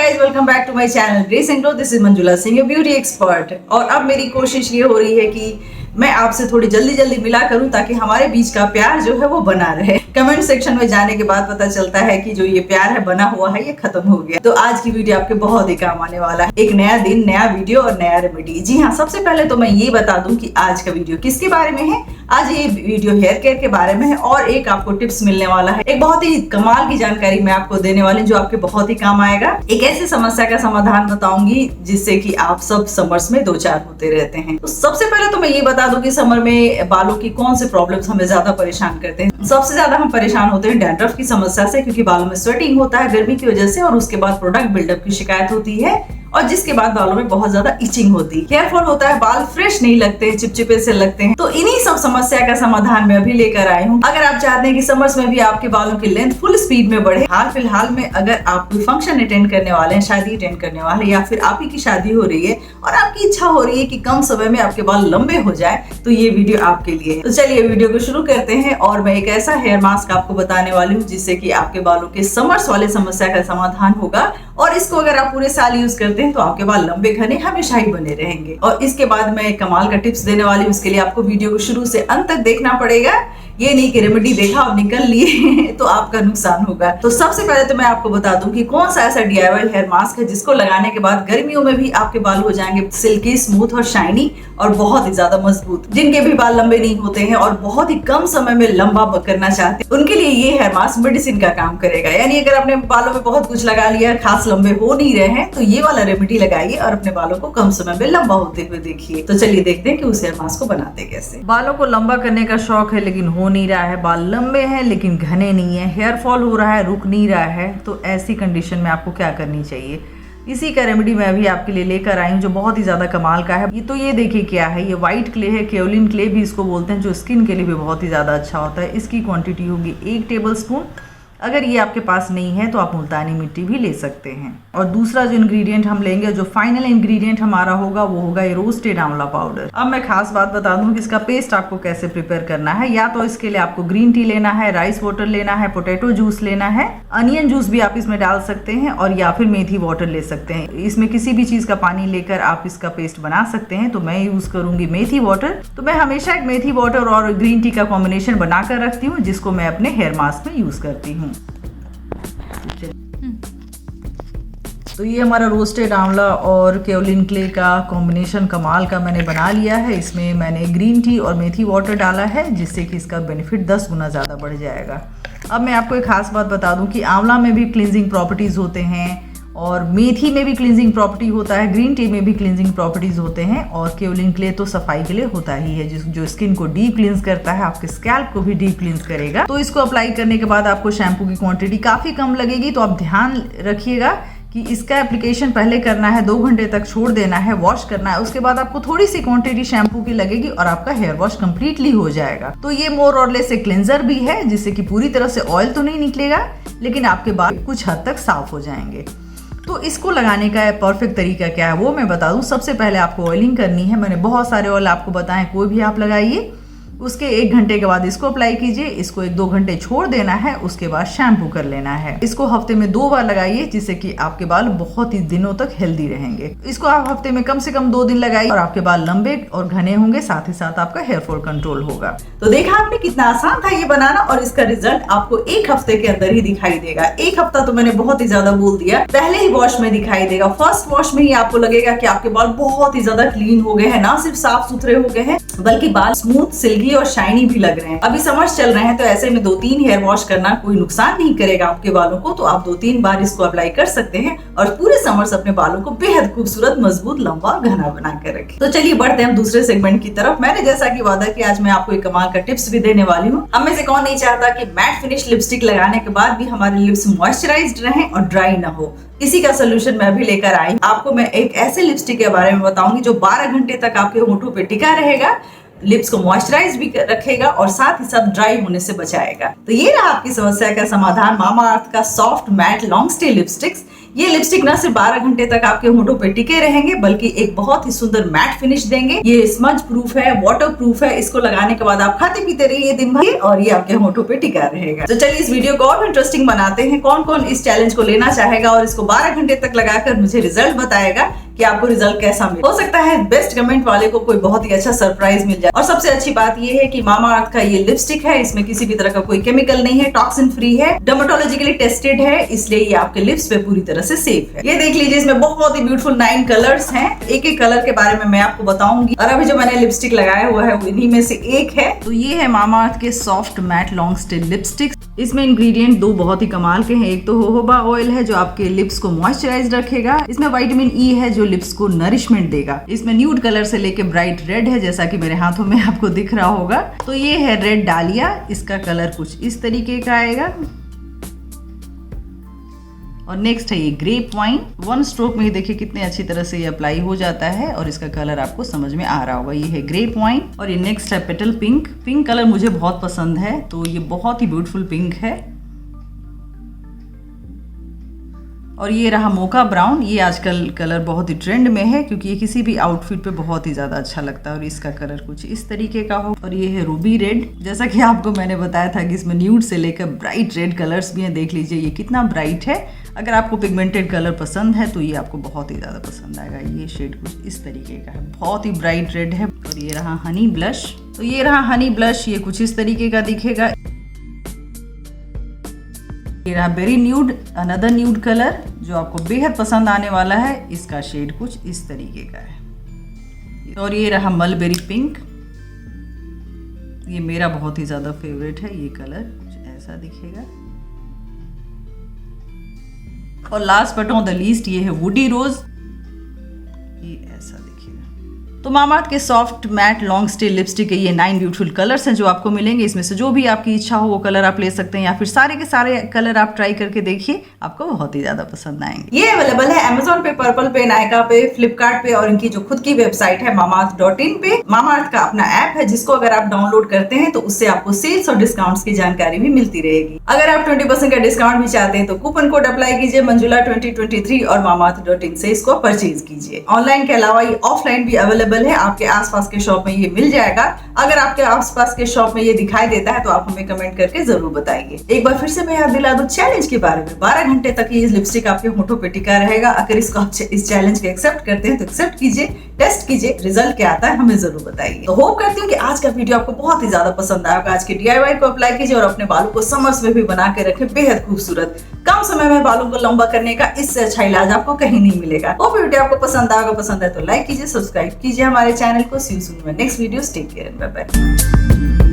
Guys, welcome back to my channel grace and glow. This is Manjula Singh, beauty expert. और अब मेरी कोशिश ये हो रही है कि मैं आपसे थोड़ी जल्दी मिला करूं ताकि हमारे बीच का प्यार जो है वो बना रहे। कमेंट सेक्शन में जाने के बाद पता चलता है कि जो ये प्यार है बना हुआ है ये खत्म हो गया। तो आज की वीडियो आपके बहुत ही काम आने वाला है। एक नया दिन, नया वीडियो और नया रेमेडी। जी हाँ, सबसे पहले तो मैं ये बता दूं कि आज का वीडियो किसके बारे में है। आज ये वीडियो हेयर केयर के बारे में है और एक आपको टिप्स मिलने वाला है। एक बहुत ही कमाल की जानकारी मैं आपको देने वाली हूं जो आपके बहुत ही काम आएगा। एक ऐसी समस्या का समाधान बताऊंगी जिससे कि आप सब समर्स में दो चार होते रहते हैं। तो सबसे पहले तो मैं ये बता दूं कि समर में बालों की कौन से प्रॉब्लम्स हमें ज्यादा परेशान करते हैं। सबसे ज्यादा हम परेशान होते हैं डैंड्रफ की समस्या से, क्योंकि बालों में स्वेटिंग होता है गर्मी की वजह से, और उसके बाद प्रोडक्ट बिल्डअप की शिकायत होती है, और जिसके बाद बालों में बहुत ज्यादा इचिंग होती है, हेयर फॉल होता है, बाल फ्रेश नहीं लगते, चिपचिपे से लगते हैं। तो इन्हीं सब समस्या का समाधान मैं अभी लेकर आई हूँ। अगर आप चाहते हैं कि समर्स में भी आपके बालों की लेंथ फुल स्पीड में बढ़े, हाल फिलहाल में अगर आप कोई फंक्शन अटेंड करने वाले हैं, शादी अटेंड करने वाले हैं, या फिर आप ही की शादी हो रही है और आपकी इच्छा हो रही है कि कम समय में आपके बाल लंबे हो जाए, तो ये वीडियो आपके लिए है। तो चलिए वीडियो को शुरू करते हैं। और मैं एक ऐसा हेयर मास्क आपको बताने वाली हूँ जिससे कि आपके बालों के समर्स वाले समस्या का समाधान होगा, और इसको अगर आप पूरे साल यूज करते हैं तो आपके बाल लंबे घने हमेशा ही बने रहेंगे। और इसके बाद मैं एक कमाल का टिप्स देने वाली हूँ। उसके लिए आपको वीडियो को शुरू से अंत तक देखना पड़ेगा। ये नहीं कि रेमेडी देखा और निकल लिए तो आपका नुकसान होगा। तो सबसे पहले तो मैं आपको बता दूं कि कौन सा ऐसा DIY हेयर मास्क है जिसको लगाने के बाद गर्मियों में भी आपके बाल हो जाएंगे सिल्की, स्मूथ और शाइनी और बहुत ही ज्यादा मजबूत। जिनके भी बाल लंबे नहीं होते हैं और बहुत ही कम समय में लंबा करना चाहते हैं, उनके लिए ये हेयर मास्क मेडिसिन का काम करेगा। यानी अगर आपने बालों में बहुत कुछ लगा लिया, खास लंबे हो नहीं रहे हैं, तो ये वाला रेमेडी लगाइए और अपने बालों को कम समय में लंबा होते हुए देखिए। तो चलिए देखते हैं कि उस हेयर मास्क को बनाते कैसे। बालों को लंबा करने का शौक है लेकिन हो नहीं रहा है, बाल लंबे हैं लेकिन घने नहीं है, हेयर फॉल हो रहा है, रुक नहीं रहा है, तो ऐसी कंडीशन में आपको क्या करनी चाहिए, इसी का रेमेडी मैं अभी आपके लिए लेकर आई हूँ जो बहुत ही ज़्यादा कमाल का है। ये देखिए क्या है, ये व्हाइट क्ले है, केओलिन क्ले भी इसको बोलते हैं, जो स्किन के लिए भी बहुत ही ज़्यादा अच्छा होता है। इसकी क्वांटिटी होगी 1 टेबल स्पून। अगर ये आपके पास नहीं है तो आप मुल्तानी मिट्टी भी ले सकते हैं। और दूसरा जो इंग्रेडिएंट हम लेंगे, जो फाइनल इंग्रेडिएंट हमारा होगा, वो होगा ये रोस्टेड आंवला पाउडर। अब मैं खास बात बता दूं कि इसका पेस्ट आपको कैसे प्रिपेयर करना है। या तो इसके लिए आपको ग्रीन टी लेना है, राइस वाटर लेना है, पोटैटो जूस लेना है, अनियन जूस भी आप इसमें डाल सकते हैं, और या फिर मेथी वाटर ले सकते हैं। इसमें किसी भी चीज का पानी लेकर आप इसका पेस्ट बना सकते हैं। तो मैं यूज करूंगी मेथी वाटर। तो मैं हमेशा एक मेथी वाटर और ग्रीन टी का कॉम्बिनेशन बनाकर रखती हूँ, जिसको मैं अपने हेयर मास्क में यूज करती हूँ। तो ये हमारा रोस्टेड आंवला और केओलिन क्ले का कॉम्बिनेशन कमाल का मैंने बना लिया है। इसमें मैंने ग्रीन टी और मेथी वाटर डाला है, जिससे कि इसका बेनिफिट 10 गुना ज़्यादा बढ़ जाएगा। अब मैं आपको एक खास बात बता दूं कि आंवला में भी क्लिनजिंग प्रॉपर्टीज़ होते हैं, और मेथी में भी क्लिनजिंग प्रॉपर्टी होता है, ग्रीन टी में भी क्लिनजिंग प्रॉपर्टीज होते हैं, और केओलिन क्ले तो सफाई के लिए होता ही है, जो स्किन को डीप क्लींस करता है, आपके स्कैल्प को भी डीप क्लींस करेगा। तो इसको अप्लाई करने के बाद आपको शैम्पू की क्वांटिटी काफ़ी कम लगेगी। तो आप ध्यान रखिएगा कि इसका एप्लीकेशन पहले करना है, 2 घंटे तक छोड़ देना है, वॉश करना है, उसके बाद आपको थोड़ी सी क्वांटिटी शैम्पू की लगेगी और आपका हेयर वॉश कंप्लीटली हो जाएगा। तो ये मोर और लेस एक क्लिंजर भी है, जिससे कि पूरी तरह से ऑयल तो नहीं निकलेगा, लेकिन आपके बाल कुछ हद तक साफ हो जाएंगे। तो इसको लगाने का परफेक्ट तरीका क्या है वो मैं बता दूं। सबसे पहले आपको ऑयलिंग करनी है। मैंने बहुत सारे ऑयल आपको बताए, कोई भी आप लगाइए। उसके 1 घंटे के बाद इसको अप्लाई कीजिए, इसको 1-2 घंटे छोड़ देना है, उसके बाद शैम्पू कर लेना है। इसको हफ्ते में 2 बार लगाइए, जिससे कि आपके बाल बहुत ही दिनों तक हेल्दी रहेंगे। इसको आप हफ्ते में कम से कम 2 दिन लगाइए और आपके बाल लंबे और घने होंगे, साथ ही साथ आपका हेयर फॉल कंट्रोल होगा। तो देखा आपने कितना आसान था ये बनाना, और इसका रिजल्ट आपको 1 हफ्ते के अंदर ही दिखाई देगा। 1 हफ्ता तो मैंने बहुत ही ज्यादा बोल दिया, पहले ही वॉश में दिखाई देगा। फर्स्ट वॉश में ही आपको लगेगा कि आपके बाल बहुत ही ज्यादा क्लीन हो गए हैं, ना सिर्फ साफ सुथरे हो गए हैं, बल्कि बाल स्मूथ, सिल्की और शाइनी भी लग रहे हैं। अभी समर्स चल रहे हैं, तो ऐसे में 2-3 हेयर वॉश करना कोई नुकसान नहीं करेगा आपके बालों को। तो आप 2-3 बार इसको अप्लाई कर सकते हैं और पूरे समर्स अपने बालों को बेहद खूबसूरत, मजबूत, लंबा और घना बना कर रखें। तो चलिए बढ़ते हैं हम दूसरे सेगमेंट की तरफ। मैंने जैसा कि वादा किया, आज मैं आपको एक कमाल का टिप्स भी देने वाली हूँ। हम में से कौन नहीं चाहता कि मैट फिनिश लिपस्टिक लगाने के बाद भी हमारे लिप्स मॉइस्चराइज्ड रहें और ड्राई ना हो। इसी का सोल्यूशन मैं भी लेकर आई। आपको मैं एक ऐसे लिपस्टिक के बारे में बताऊंगी जो 12 घंटे तक आपके होठों पे टिका रहेगा, लिप्स को मॉइस्चराइज भी रखेगा और साथ ही साथ ड्राई होने से बचाएगा। तो ये रहा आपकी समस्या का समाधान, मामा अर्थ का soft matte long stay lipsticks. ये लिपस्टिक ना सिर्फ 12 घंटे तक आपके होठों पे टिके रहेंगे बल्कि एक बहुत ही सुंदर मैट फिनिश देंगे। ये स्मज प्रूफ है, वाटर प्रूफ है। इसको लगाने के बाद आप खाते पीते रहिए दिन भर और ये आपके होठों पे टिका रहेगा। तो चलिए इस वीडियो को और इंटरेस्टिंग बनाते हैं। कौन कौन इस चैलेंज को लेना चाहेगा और इसको 12 घंटे तक लगाकर मुझे रिजल्ट बताएगा कि आपको रिजल्ट कैसा मिले। हो सकता है बेस्ट कमेंट वाले को कोई बहुत ही अच्छा सरप्राइज मिल जाए। और सबसे अच्छी बात ये है कि मामाअर्थ का ये लिपस्टिक है, इसमें किसी भी तरह का कोई केमिकल नहीं है, टॉक्सिन फ्री है, डर्मेटोलॉजिकली टेस्टेड है, इसलिए ये आपके लिप्स पे पूरी तरह से सेफ है। ये देख लीजिए, इसमें बहुत ही ब्यूटीफुल 9 कलर्स हैं। एक एक कलर के बारे में मैं आपको बताऊंगी और अभी जो मैंने लिपस्टिक लगाया हुआ है वो इन्हीं में से एक है। तो ये है मामाअर्थ के soft matte long stay lipstick. इसमें इंग्रेडिएंट 2 बहुत ही कमाल के हैं। एक तो जोजोबा ऑयल है जो आपके लिप्स को मॉइस्चराइज रखेगा। इसमें विटामिन ई है जो लिप्स को नरिशमेंट देगा। इसमें न्यूड कलर से लेके ब्राइट रेड है, जैसा कि मेरे हाथों में आपको दिख रहा होगा। तो ये है रेड डालिया, इसका कलर कुछ इस तरीके का आएगा। और नेक्स्ट है ये ग्रेप वाइन। 1 स्ट्रोक में ही देखिए कितने अच्छी तरह से ये अप्लाई हो जाता है और इसका कलर आपको समझ में आ रहा होगा। ये है ग्रेप वाइन। और ये नेक्स्ट है पेटल पिंक। पिंक कलर मुझे बहुत पसंद है, तो ये बहुत ही ब्यूटीफुल पिंक है। और ये रहा मोका ब्राउन। ये आजकल कलर बहुत ही ट्रेंड में है क्योंकि ये किसी भी आउटफिट पे बहुत ही ज्यादा अच्छा लगता है और इसका कलर कुछ इस तरीके का हो। और ये है रूबी रेड। जैसा कि आपको मैंने बताया था कि इसमें न्यूड से लेकर ब्राइट रेड कलर्स भी हैं। देख लीजिए ये कितना ब्राइट है। अगर आपको पिगमेंटेड कलर पसंद है तो ये आपको बहुत ही ज्यादा पसंद आएगा। ये शेड कुछ इस तरीके का है, बहुत ही ब्राइट रेड है। और ये रहा हनी ब्लश। तो ये रहा हनी ब्लश, ये कुछ इस तरीके का दिखेगा। ये रहा berry nude, another nude colour जो आपको बेहद पसंद आने वाला है। इसका शेड कुछ इस तरीके का है। और ये रहा मलबेरी पिंक। ये मेरा बहुत ही ज्यादा फेवरेट है। ये कलर कुछ ऐसा दिखेगा। और last but not the least ये है वुडी रोज। ये ऐसा दिखेगा। तो मामाअर्थ के soft matte long stay lipstick के ये 9 ब्यूटीफुल कलर्स हैं जो आपको मिलेंगे। इसमें से जो भी आपकी इच्छा हो वो कलर आप ले सकते हैं या फिर सारे के सारे कलर आप ट्राई करके देखिए, आपको बहुत ही ज्यादा पसंद आएंगे। ये अवेलेबल है Amazon पे, पर्पल पे, नायका पे, फ्लिपकार्ट पे और इनकी जो खुद की वेबसाइट है mamaearth.in पे। मामाअर्थ का अपना ऐप है जिसको अगर आप डाउनलोड करते हैं तो उससे आपको सेल्स और डिस्काउंट्स की जानकारी भी मिलती रहेगी। अगर आप 20% का डिस्काउंट भी चाहते हैं तो कूपन कोड अप्लाई कीजिए मंजुला 2023 और mamaearth.in से इसको परचेज कीजिए। ऑनलाइन के अलावा ये ऑफलाइन भी अवेलेबल है। आपके आसपास के शॉप में ये मिल जाएगा। अगर आपके आसपास के शॉप में ये दिखाई देता है तो आप हमें कमेंट करके जरूर बताइए। एक बार फिर से मैं याद दिला दूं चैलेंज के बारे में। 12 घंटे तक ये लिपस्टिक आपके होठों पे टिका रहेगा। अगर इसको आप इस चैलेंज को एक्सेप्ट करते हैं तो एक्सेप्ट कीजिए, टेस्ट कीजिए, रिजल्ट क्या आता है हमें जरूर बताइए। तो होप करती हूँ कि आज का वीडियो आपको बहुत ही ज्यादा पसंद आया। आज के DIY को अप्लाई कीजिए और अपने बालों को समर्स में भी बना के रखें बेहद खूबसूरत। कम समय में बालों को लंबा करने का इससे अच्छा इलाज आपको कहीं नहीं मिलेगा। वो वीडियो आपको पसंद आएगा, पसंद है तो लाइक कीजिए, सब्सक्राइब कीजिए हमारे चैनल को। See you soon in next video. Take care, bye bye.